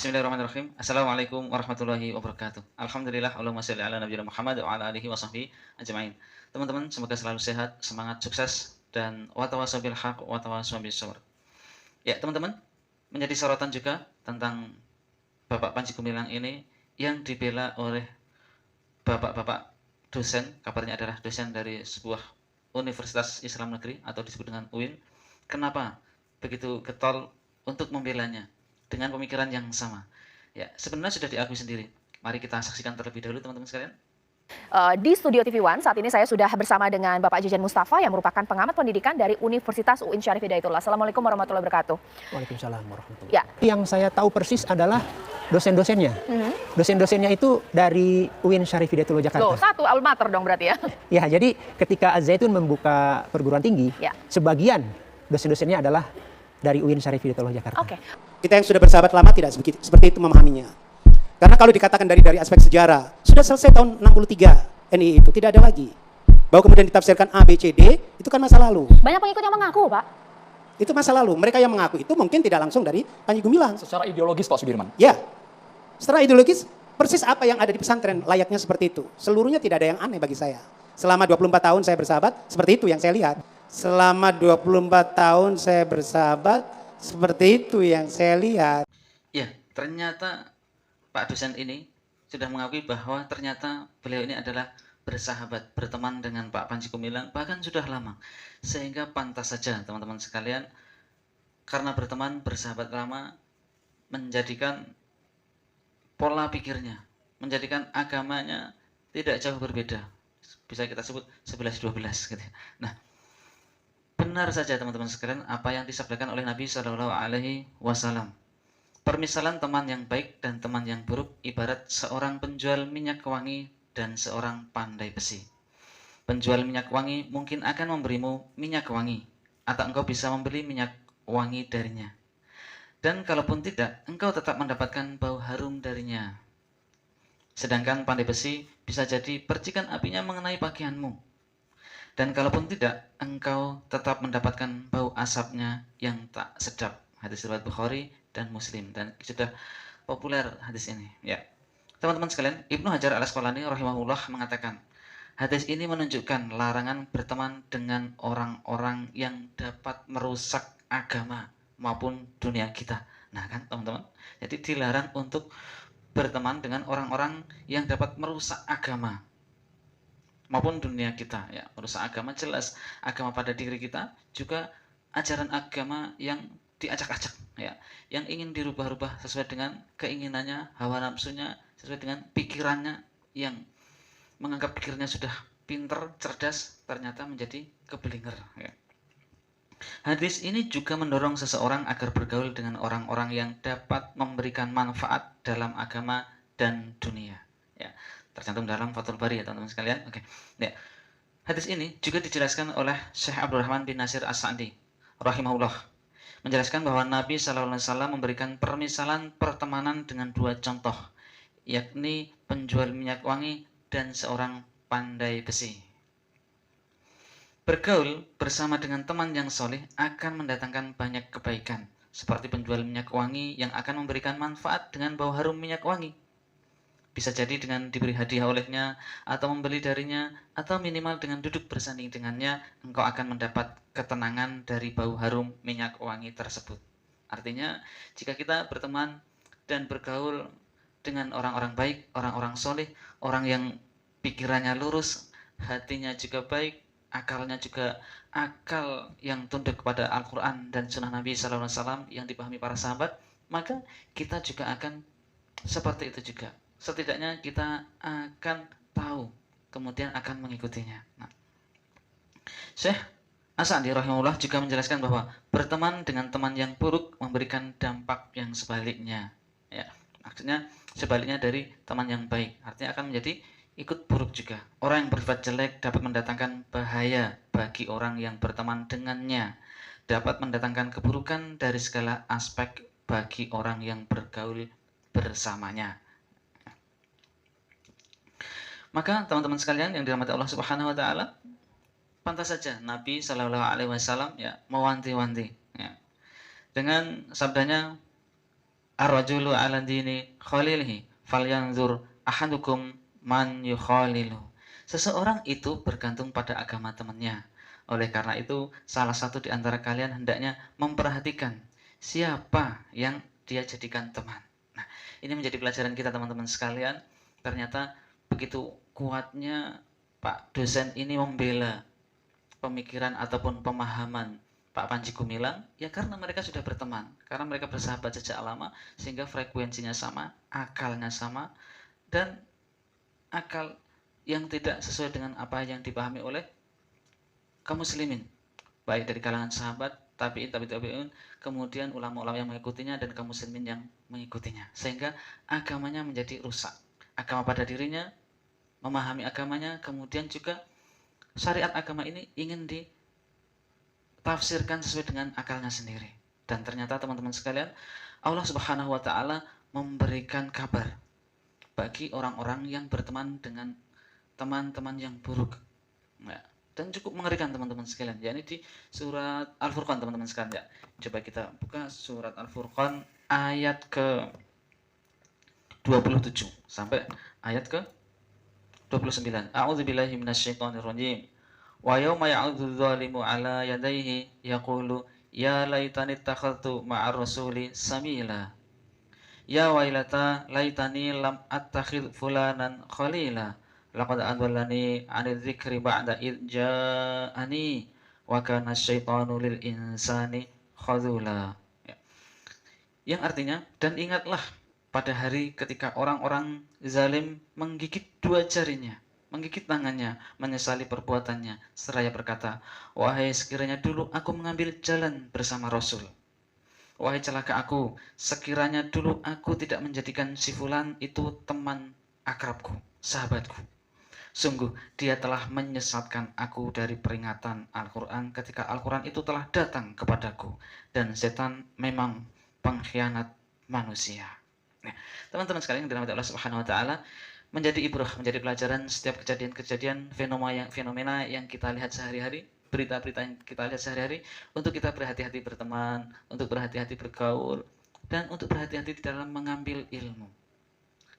Bismillahirrahmanirrahim. Assalamualaikum warahmatullahi wabarakatuh. Alhamdulillah, Allahumma sholli ala nabiyina Muhammad wa ala alihi wa sahbihi ajma'in. Teman-teman, semoga selalu sehat, semangat, sukses, dan watawasau bil haq, watawasau bis sabr. Ya, teman-teman, menjadi sorotan juga tentang Bapak Panji Gumilang ini yang dibela oleh bapak-bapak dosen, kabarnya adalah dosen dari sebuah Universitas Islam Negeri atau disebut dengan UIN. Kenapa begitu getol untuk membelanya dengan pemikiran yang sama? Ya, sebenarnya sudah diakui sendiri. Mari kita saksikan terlebih dahulu teman-teman sekalian. Di Studio TV One saat ini saya sudah bersama dengan Bapak Jejen Mustafa yang merupakan pengamat pendidikan dari Universitas UIN Syarif Hidayatullah. Assalamualaikum warahmatullahi wabarakatuh. Waalaikumsalam warahmatullahi Ya. wabarakatuh. Yang saya tahu persis adalah dosen-dosennya. Dosen-dosennya itu dari UIN Syarif Hidayatullah Loh, Jakarta. satu alma mater dong berarti ya. Ya, jadi ketika Az-Zaitun membuka perguruan tinggi, Ya. sebagian dosen-dosennya adalah dari UIN Syarif Hidayatullah Jakarta. Oke. Kita yang sudah bersahabat lama tidak seperti itu memahaminya. Karena kalau dikatakan dari aspek sejarah, sudah selesai tahun 63 NII itu, tidak ada lagi. Bahwa kemudian ditafsirkan A, B, C, D, itu kan masa lalu. Banyak pengikut yang mengaku, Pak. Itu masa lalu. Mereka yang mengaku itu mungkin tidak langsung dari Panji Gumilang. Secara ideologis Pak Sudirman. Ya, secara ideologis, persis apa yang ada di pesantren, layaknya seperti itu. Seluruhnya tidak ada yang aneh bagi saya. Selama 24 tahun saya bersahabat, seperti itu yang saya lihat. Selama 24 tahun saya bersahabat, seperti itu yang saya lihat. Ya, ternyata Pak dosen ini sudah mengakui bahwa ternyata beliau ini adalah bersahabat, berteman dengan Pak Panji Gumilang, bahkan sudah lama. Sehingga pantas saja teman-teman sekalian, karena berteman, bersahabat lama, menjadikan pola pikirnya, menjadikan agamanya tidak jauh berbeda. Bisa kita sebut 11-12 gitu. Nah, benar saja teman-teman sekalian apa yang disabdakan oleh Nabi Shallallahu Alaihi Wasallam. Permisalan teman yang baik dan teman yang buruk ibarat seorang penjual minyak wangi dan seorang pandai besi. Penjual minyak wangi mungkin akan memberimu minyak wangi, atau engkau bisa membeli minyak wangi darinya. Dan kalaupun tidak, engkau tetap mendapatkan bau harum darinya. Sedangkan pandai besi bisa jadi percikan apinya mengenai pakaianmu. Dan kalaupun tidak, engkau tetap mendapatkan bau asapnya yang tak sedap. Hadis riwayat Bukhari dan Muslim, dan sudah populer hadis ini. Ya, teman-teman sekalian, Ibnu Hajar al-Asqalani rahimahullah mengatakan, hadis ini menunjukkan larangan berteman dengan orang-orang yang dapat merusak agama maupun dunia kita. Nah kan teman-teman, jadi dilarang untuk berteman dengan orang-orang yang dapat merusak agama maupun dunia kita. Ya, merusak agama jelas agama pada diri kita, juga ajaran agama yang diacak-acak, ya, yang ingin dirubah-rubah sesuai dengan keinginannya, hawa nafsunya, sesuai dengan pikirannya, yang menganggap pikirnya sudah pinter, cerdas, ternyata menjadi kebelinger. Ya. Hadis ini juga mendorong seseorang agar bergaul dengan orang-orang yang dapat memberikan manfaat dalam agama dan dunia. Ya, tercantum dalam Fathul Bari ya teman-teman sekalian. Oke. Ya. Hadis ini juga dijelaskan oleh Syekh Abdurrahman bin Nasir As-Sa'di rahimahullah, menjelaskan bahwa Nabi SAW memberikan permisalan pertemanan dengan dua contoh, yakni penjual minyak wangi dan seorang pandai besi. Bergaul bersama dengan teman yang soleh akan mendatangkan banyak kebaikan, seperti penjual minyak wangi yang akan memberikan manfaat dengan bau harum minyak wangi. Bisa jadi dengan diberi hadiah olehnya, atau membeli darinya, atau minimal dengan duduk bersanding dengannya, engkau akan mendapat ketenangan dari bau harum minyak wangi tersebut. Artinya, jika kita berteman dan bergaul dengan orang-orang baik, orang-orang soleh, orang yang pikirannya lurus, hatinya juga baik, akalnya juga akal yang tunduk kepada Al-Quran dan Sunnah Nabi SAW yang dipahami para sahabat, maka kita juga akan seperti itu juga. Setidaknya kita akan tahu, kemudian akan mengikutinya. Nah, Syekh As-Sa'di rahimahullah juga menjelaskan bahwa berteman dengan teman yang buruk memberikan dampak yang sebaliknya. Ya, maksudnya sebaliknya dari teman yang baik, artinya akan menjadi ikut buruk juga. Orang yang bersifat jelek dapat mendatangkan bahaya bagi orang yang berteman dengannya, dapat mendatangkan keburukan dari segala aspek bagi orang yang bergaul bersamanya. Maka teman-teman sekalian yang dirahmati Allah Subhanahu wa taala, pantas saja Nabi Shallallahu alaihi wasallam ya mewanti-wanti ya. Dengan sabdanya, ar-rajulu 'ala dini khalilihi falyanzur ahadukum man yukhalilu. Seseorang itu bergantung pada agama temannya. Oleh karena itu, salah satu di antara kalian hendaknya memperhatikan siapa yang dia jadikan teman. Nah, ini menjadi pelajaran kita teman-teman sekalian. Ternyata begitu kuatnya Pak dosen ini membela pemikiran ataupun pemahaman Pak Panji Gumilang, ya karena mereka sudah berteman, karena mereka bersahabat sejak lama, sehingga frekuensinya sama, akalnya sama, dan akal yang tidak sesuai dengan apa yang dipahami oleh kaum muslimin, baik dari kalangan sahabat, tabi'in, kemudian ulama-ulama yang mengikutinya dan kaum muslimin yang mengikutinya, sehingga agamanya menjadi rusak. Agama pada dirinya, memahami agamanya, kemudian juga syariat agama ini ingin ditafsirkan sesuai dengan akalnya sendiri. Dan ternyata teman-teman sekalian, Allah Subhanahu wa taala memberikan kabar bagi orang-orang yang berteman dengan teman-teman yang buruk. Ya. Dan cukup mengerikan teman-teman sekalian. Ya, ini di surat Al-Furqan teman-teman sekalian ya. Coba kita buka surat Al-Furqan ayat ke 27 sampai ayat ke 29. A'udzubillahi minasyaitonirrajim. Wa yauma ya'udzu dzalimu 'ala yadayhi yaqulu ya laitani ittakhadtu ma'ar rasuli samila. Ya wailata laitani lam attakhidh fulanan khalila. Laqad adallani 'anil dzikri ba'da id ja'ani wa kana asyaitanu lil insani khadzula. Ya. Yang artinya, dan ingatlah pada hari ketika orang-orang zalim menggigit dua jarinya, menggigit tangannya, menyesali perbuatannya, seraya berkata, wahai sekiranya dulu aku mengambil jalan bersama Rasul. Wahai celaka aku, sekiranya dulu aku tidak menjadikan si fulan itu teman akrabku, sahabatku. Sungguh dia telah menyesatkan aku dari peringatan Al-Quran ketika Al-Quran itu telah datang kepadaku. Dan setan memang pengkhianat manusia. Nah, teman-teman sekalian yang dirahmati Allah Subhanahu wa taala, menjadi ibrah, menjadi pelajaran setiap kejadian-kejadian fenomena yang kita lihat sehari-hari, berita-berita yang kita lihat sehari-hari, untuk kita berhati-hati berteman, untuk berhati-hati bergaul, dan untuk berhati-hati di dalam mengambil ilmu.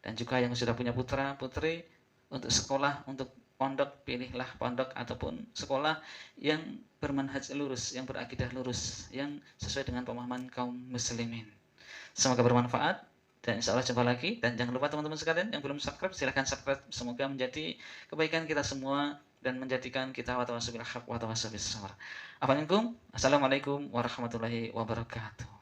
Dan juga yang sudah punya putra putri, untuk sekolah, untuk pondok, pilihlah pondok ataupun sekolah yang bermanhaj lurus, yang berakidah lurus, yang sesuai dengan pemahaman kaum muslimin. Semoga bermanfaat. Dan insya Allah jumpa lagi. Dan jangan lupa teman-teman sekalian yang belum subscribe, silahkan subscribe. Semoga menjadi kebaikan kita semua dan menjadikan kita watawasau bil haq watawasau bis sabr. Assalamualaikum warahmatullahi wabarakatuh.